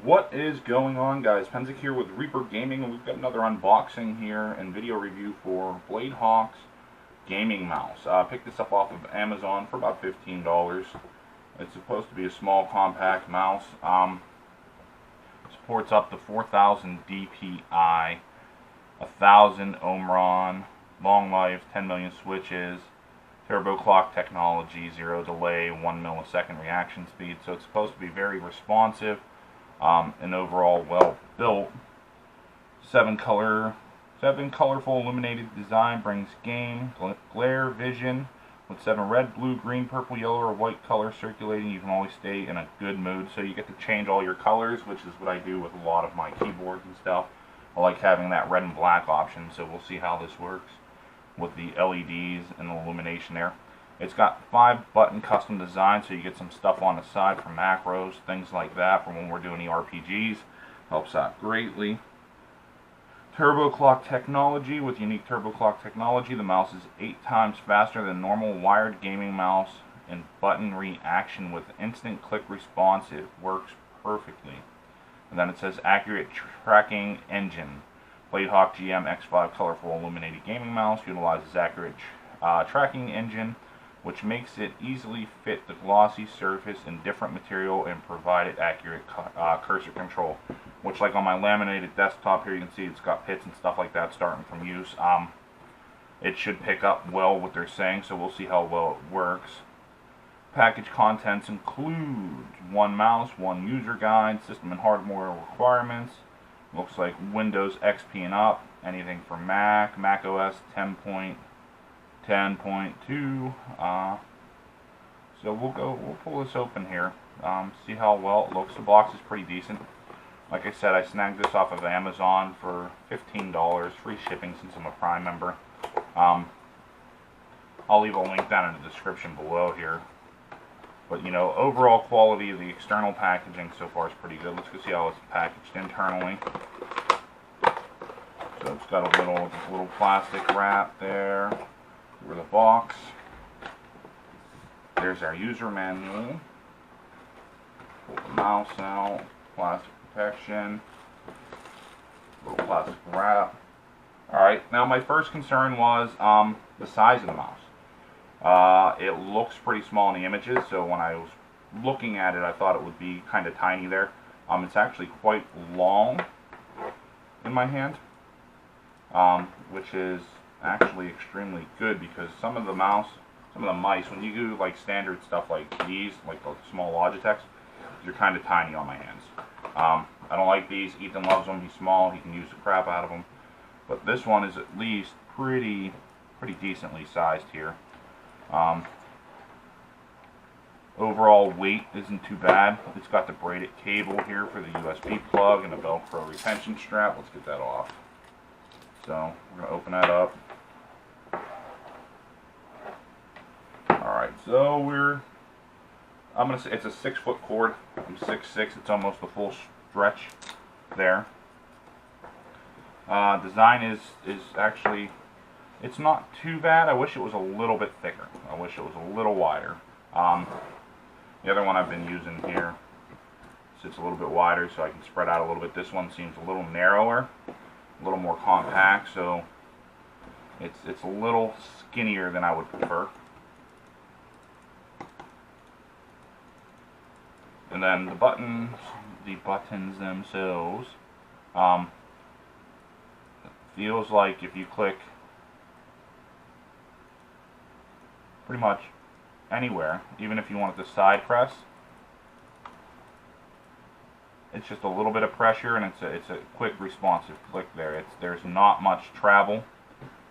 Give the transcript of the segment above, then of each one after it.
What is going on, guys? Penzik here with Reaper Gaming, and we've got another unboxing here and video review for Blade Hawk's gaming mouse. I picked this up off of Amazon for about $15. It's supposed to be a small, compact mouse. Supports up to 4,000 DPI, 1,000 Omron, long life, 10 million switches, turbo clock technology, 0 delay, 1 millisecond reaction speed. So it's supposed to be very responsive. And overall well built. Seven colorful illuminated design brings game, glare, vision with 7 red, blue, green, purple, yellow, or white colors circulating. You can always stay in a good mood, so you get to change all your colors, which is what I do with a lot of my keyboards and stuff. I like having that red and black option, so we'll see how this works with the LEDs and the illumination there. It's got 5 button custom design, so you get some stuff on the side for macros, things like that, for when we're doing the RPGs. Helps out greatly. Turbo clock technology. With unique turbo clock technology, the mouse is 8 times faster than normal wired gaming mouse in button reaction with instant click response. It works perfectly. And then it says accurate tracking engine. Blade Hawk GM-X5 colorful illuminated gaming mouse utilizes accurate tracking engine, which makes it easily fit the glossy surface in different material and provided accurate cursor control. Which, like on my laminated desktop here, you can see it's got pits and stuff like that starting from use. It should pick up well what they're saying, so we'll see how well it works. Package contents include 1 mouse, 1 user guide, system and hardware requirements. Looks like Windows XP and up, anything for Mac, Mac OS 10.2. So we'll pull this open here, see how well it looks. The box is pretty decent. Like I said, I snagged this off of Amazon for $15, free shipping since I'm a Prime member. I'll leave a link down in the description below here. But you know, overall quality of the external packaging so far is pretty good. Let's go see how it's packaged internally. So it's got a little plastic wrap there for the box. There's our user manual. Pull the mouse out. Plastic protection. Little plastic wrap. Alright, now my first concern was the size of the mouse. It looks pretty small in the images, so when I was looking at it, I thought it would be kind of tiny there. It's actually quite long in my hand, which is actually extremely good, because some of the mice, when you do like standard stuff like these, like the small Logitechs, they're kind of tiny on my hands. I don't like these. Ethan loves them. He's small. He can use the crap out of them. But this one is at least pretty decently sized here. Overall weight isn't too bad. It's got the braided cable here for the USB plug and a Velcro retention strap. Let's get that off. So we're going to open that up. Alright, so I'm going to say it's a 6-foot cord. I'm 6'6", it's almost the full stretch there. Design is actually, it's not too bad. I wish it was a little bit thicker. I wish it was a little wider. The other one I've been using here sits a little bit wider, so I can spread out a little bit. This one seems a little narrower, a little more compact, so it's a little skinnier than I would prefer. And then the buttons themselves, feels like if you click pretty much anywhere, even if you want it to side press, it's just a little bit of pressure, and it's a quick responsive click there. There's not much travel.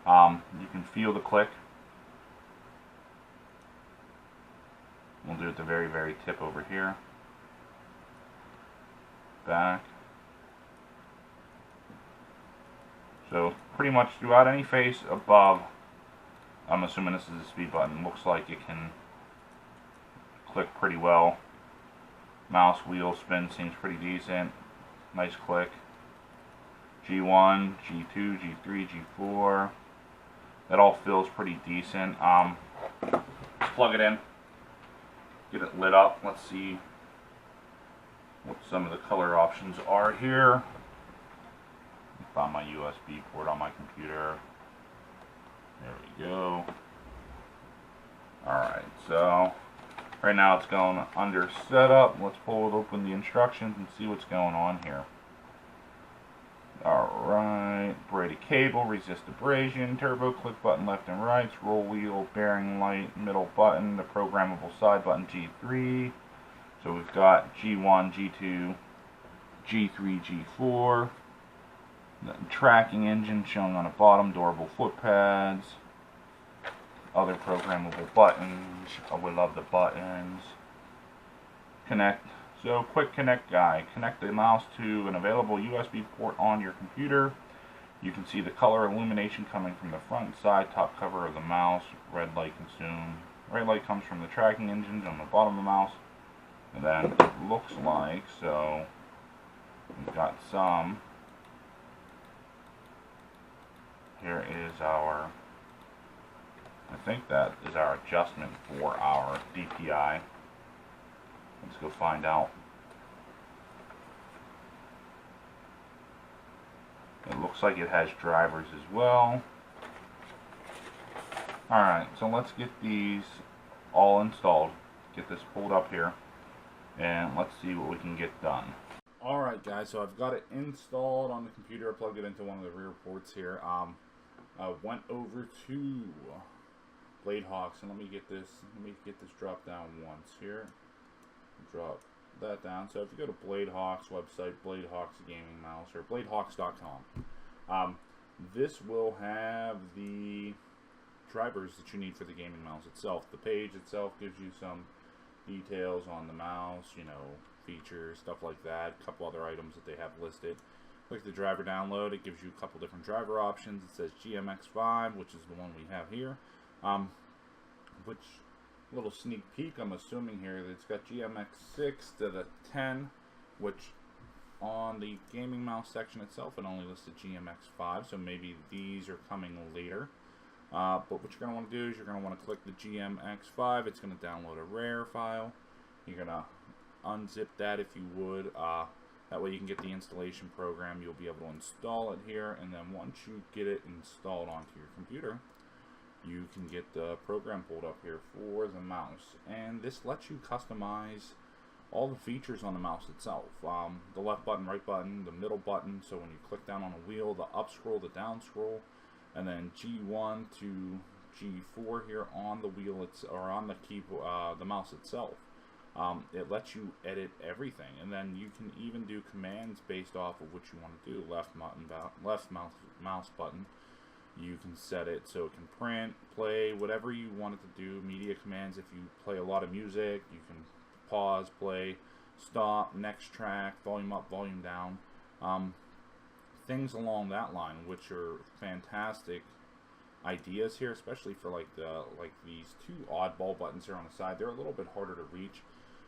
You can feel the click. We'll do it at the very tip over here. Back. So pretty much throughout any face above, I'm assuming this is the speed button, looks like it can click pretty well. Mouse wheel spin seems pretty decent. Nice click. G1, G2, G3, G4. That all feels pretty decent. Let's plug it in. Get it lit up. Let's see what some of the color options are here. Find my USB port on my computer. There we go. Alright, so right now it's going under setup. Let's pull it open the instructions and see what's going on here. Alright, braided cable, resist abrasion, turbo, click button left and right, roll wheel, bearing light, middle button, the programmable side button G3. So we've got G1, G2, G3, G4. The tracking engine shown on the bottom, durable foot pads. Other programmable buttons. Oh, we love the buttons. Connect. So, quick connect guide. Connect the mouse to an available USB port on your computer. You can see the color illumination coming from the front and side top cover of the mouse. Red light consumed. Red light comes from the tracking engines on the bottom of the mouse. And then it looks like, so we've got some. Here is our, I think that is our adjustment for our DPI. Let's go find out. It looks like it has drivers as well. Alright, so let's get these all installed. Get this pulled up here. And let's see what we can get done. Alright guys, so I've got it installed on the computer. I plugged it into one of the rear ports here. I went over to Blade Hawks, and let me get this drop down once here. Drop that down. So if you go to Blade Hawks website, Blade Hawks Gaming Mouse, or BladeHawks.com, this will have the drivers that you need for the gaming mouse itself. The page itself gives you some details on the mouse, you know, features, stuff like that. A couple other items that they have listed. Click the driver download. It gives you a couple different driver options. It says GM-X5, which is the one we have here. Which little sneak peek, I'm assuming here that it's got GM-X6 to the 10, which on the gaming mouse section itself it only listed GM-X5, so maybe these are coming later. But what you're going to want to do is you're going to want to click the GM-X5. It's going to download a RAR file. You're going to unzip that if you would. That way you can get the installation program. You'll be able to install it here, and then once you get it installed onto your computer, you can get the program pulled up here for the mouse. And this lets you customize all the features on the mouse itself. The left button, right button, the middle button, so when you click down on a wheel, the up scroll, the down scroll, and then G1 to G4 here on the wheel, or on the keyboard, the mouse itself. It lets you edit everything, and then you can even do commands based off of what you want to do. Left mouse button, you can set it so it can print, play, whatever you want it to do. Media commands, if you play a lot of music, you can pause, play, stop, next track, volume up, volume down. Things along that line, which are fantastic ideas here, especially for like these two oddball buttons here on the side. They're a little bit harder to reach,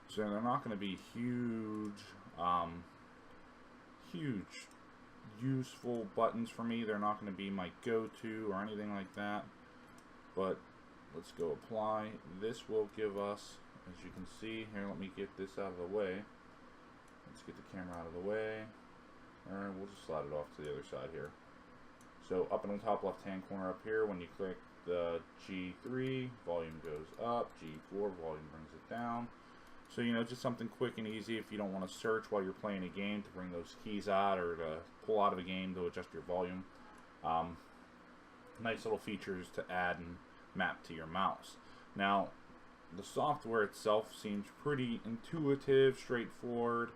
so they're not going to be huge useful buttons for me. They're not going to be my go-to or anything like that. But let's go apply. This will give us, as you can see here, let me get this out of the way. Let's get the camera out of the way. Alright, we'll just slide it off to the other side here. So up in the top left hand corner up here, when you click the G3, volume goes up, G4, volume brings it down. So, you know, just something quick and easy if you don't want to search while you're playing a game to bring those keys out, or to pull out of a game to adjust your volume. Nice little features to add and map to your mouse. Now, the software itself seems pretty intuitive, straightforward.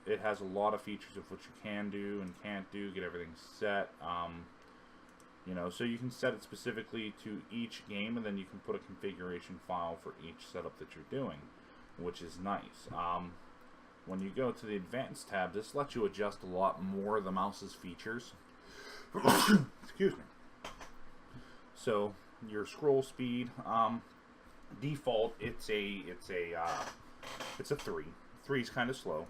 It has a lot of features of what you can do and can't do, get everything set. You know, so you can set it specifically to each game, and then you can put a configuration file for each setup that you're doing, which is nice. When you go to the Advanced tab, this lets you adjust a lot more of the mouse's features. Excuse me. So your scroll speed, default, it's a 3. 3 is kind of slow.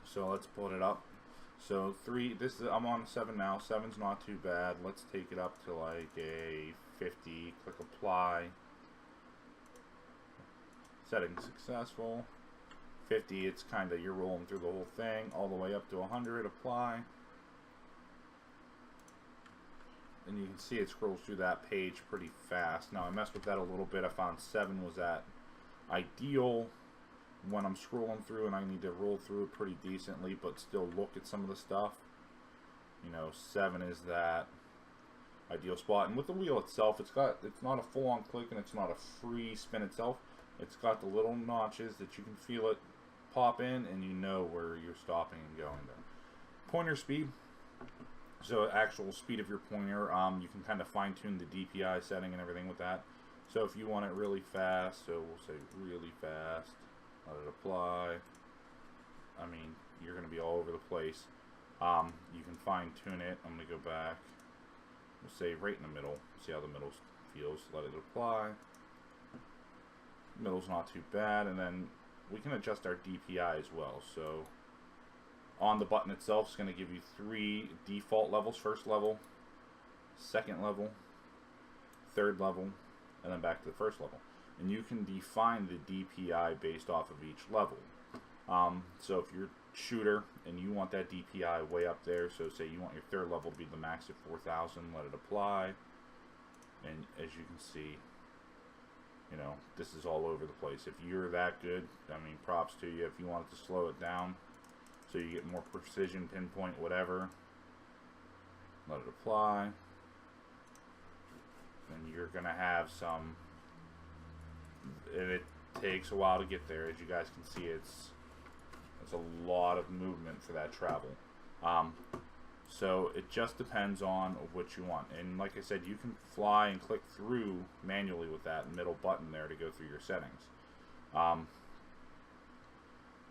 So let's put it up. So 3, I'm on 7 now. 7's not too bad. Let's take it up to like a 50. Click apply. Settings successful. 50, it's kind of, you're rolling through the whole thing, all the way up to 100, apply. And you can see it scrolls through that page pretty fast. Now I messed with that a little bit. I found 7 was at ideal when I'm scrolling through and I need to roll through it pretty decently but still look at some of the stuff. You know, 7 is that ideal spot. And with the wheel itself, it's not a full-on click and it's not a free spin itself. It's got the little notches that you can feel it pop in and you know where you're stopping and going there. Pointer speed. So actual speed of your pointer, you can kind of fine-tune the DPI setting and everything with that. So if you want it really fast, so we'll say really fast, let it apply. I mean, you're going to be all over the place. You can fine-tune it. I'm going to go back. We'll say right in the middle. See how the middle feels. Let it apply. Middle's not too bad. And then we can adjust our DPI as well. So on the button itself, it's going to give you 3 default levels. First level, second level, third level, and then back to the first level. And you can define the DPI based off of each level. So if you're shooter and you want that DPI way up there, so say you want your third level to be the max at 4,000, let it apply. And as you can see, you know, this is all over the place. If you're that good, I mean, props to you. If you wanted to slow it down so you get more precision, pinpoint, whatever, let it apply. And you're going to have some, and it takes a while to get there. As you guys can see, it's a lot of movement for that travel. So it just depends on what you want. And like I said, you can fly and click through manually with that middle button there to go through your settings.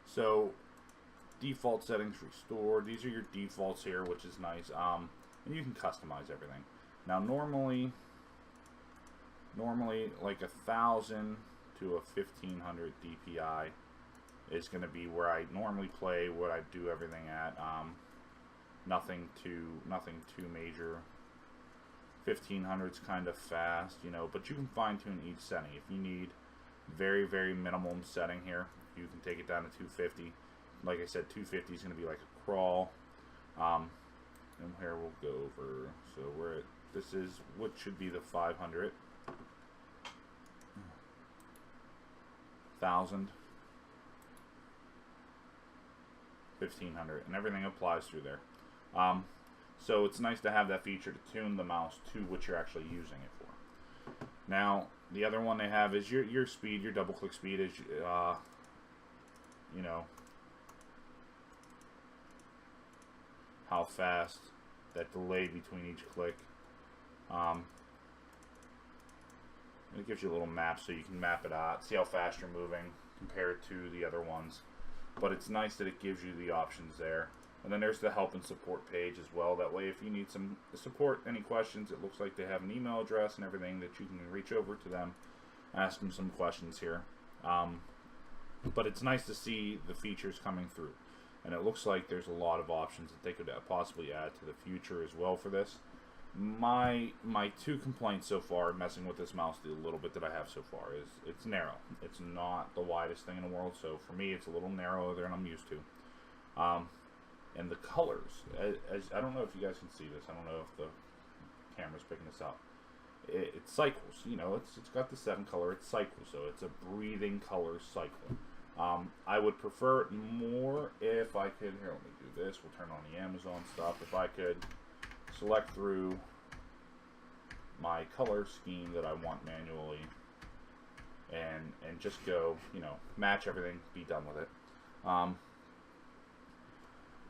So default settings restore. These are your defaults here, which is nice. And you can customize everything. Now normally like 1,000 to a 1,500 DPI is going to be where I normally play, what I do everything at. Nothing too major. 1,500's kind of fast, you know, but you can fine tune each setting. If you need very, very minimum setting here, you can take it down to 250. Like I said, 250 is going to be like a crawl. And here we'll go over. So we're at, this is what should be the 500. 1,000. 1,500, and everything applies through there. So it's nice to have that feature to tune the mouse to what you're actually using it for. Now, the other one they have is your speed, your double click speed is, you know, how fast, that delay between each click. And it gives you a little map so you can map it out, see how fast you're moving compared to the other ones. But it's nice that it gives you the options there. And then there's the help and support page as well. That way if you need some support, any questions, it looks like they have an email address and everything that you can reach over to them, ask them some questions here. But it's nice to see the features coming through. And it looks like there's a lot of options that they could possibly add to the future as well for this. My 2 complaints so far messing with this mouse, the little bit that I have so far, is it's narrow. It's not the widest thing in the world, so for me it's a little narrower than I'm used to. And the colors, I don't know if you guys can see this. I don't know if the camera's picking this up. It cycles, you know, it's got the 7 color, it cycles, so it's a breathing color cycle. I would prefer it more if I could, here let me do this, we'll turn on the Amazon stuff, if I could select through my color scheme that I want manually and just go, you know, match everything, be done with it.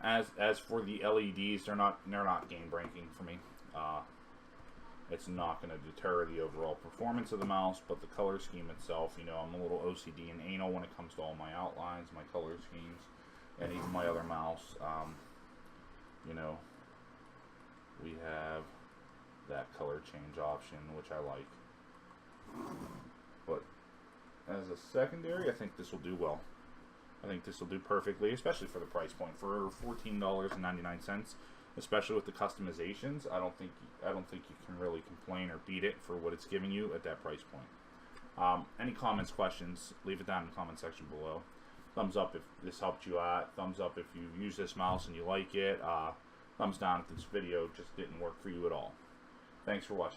As for the LEDs, they're not game breaking for me. It's not going to deter the overall performance of the mouse, but the color scheme itself, you know, I'm a little OCD and anal when it comes to all my outlines, my color schemes, and even my other mouse. You know, we have that color change option, which I like. But as a secondary, I think this will do well. I think this will do perfectly, especially for the price point. For $14.99, especially with the customizations, I don't think you can really complain or beat it for what it's giving you at that price point. Any comments, questions, leave it down in the comment section below. Thumbs up if this helped you out. Thumbs up if you use this mouse and you like it. Thumbs down if this video just didn't work for you at all. Thanks for watching.